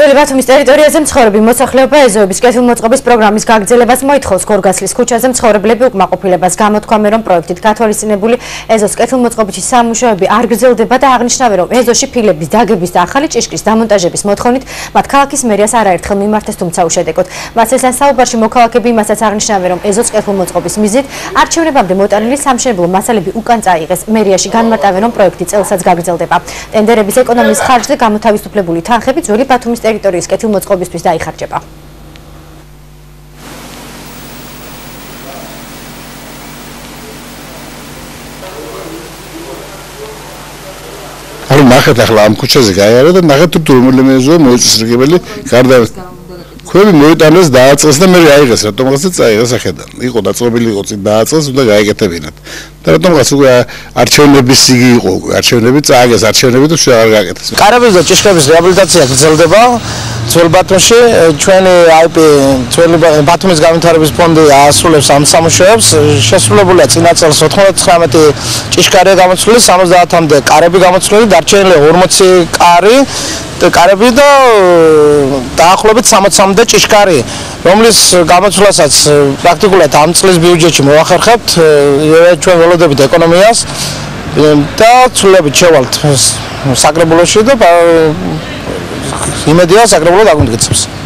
ძველი ბათუმის ტერიტორიაზე მცხოვრები მოსახლეობა ეზოების კეთილმოწყობის პროგრამის გაგრძელებას მოითხოვს. გორგასლის ქუჩაზე მცხოვრებლები უკმაყოფილებას გამოთქვამენ, რომ პროექტით გათვალისწინებული ეზოს კეთილმოწყობითი სამუშაოები არ გრძელდება და აღნიშნავენ, რომ ეზოში ფილების დაგების და ახალი ჭიშკრის დამონტაჟების მოთხოვნით მათ ქალაქის მერიას არაერთხელ მიმართეს, თუმცა უშედეგოდ. მასთან საუბარში მოქალაქეები იმასაც აღნიშნავენ, რომ ეზოს კეთილმოწყობის მიზნით არჩევნებამდე მოტანილი სამშენებლო მასალები უკან წაიღეს. მერიაში განმარტავენ, რომ პროექტი წელსაც გაგრძელდება. ტენდერების ეკონომიის ხარჯზე გამოთავისუფლებული თანხები ძველი ბათუმის ტერიტორიის კეთილმოწყობისთვის დაიხარჯება. არ ნახეთ ახლა ამ ქუჩაზე გაიარა და ნახეთ თუ რომელიმე ეზოა მოიწესრიგებელი გარდა ქვები მოიტანეს დააწეს და მე აიღეს რატომღაც წაიღეს ახედან. იყო დაწყობილი იყო წინ დააწეს უნდა გაიგეთებინათ. და რატომღაც უკვე არჩევნების იგი იყო არჩევნები წააგეს არჩევნები და შე არ გააკეთეს. კარების და ჭიშკრების რეაბილიტაცია გრძელდება. ძველ ბათუმში ჩვენი IP ძველი ბათუმის განვითარების ფონდი ასრულებს ამ სამუშაოებს. შესრულებულია წინა წელს 99 ჭიშკარია გამოცვლილი, 70-მდე კარები გამოცვლილი, დარჩენილი 40 კარები და დაახლოებით 60-მდე ჭიშკარი, რომლის გამოცვლასაც პრაქტიკულად ამ წლის ბიუჯეტში მოვახერხებთ. ჩვენ ველოდებით ეკონომიას და ცვლილებით შევალთ საკრებულოში და იმედია საკრებულო დაგვიმტკიცებს.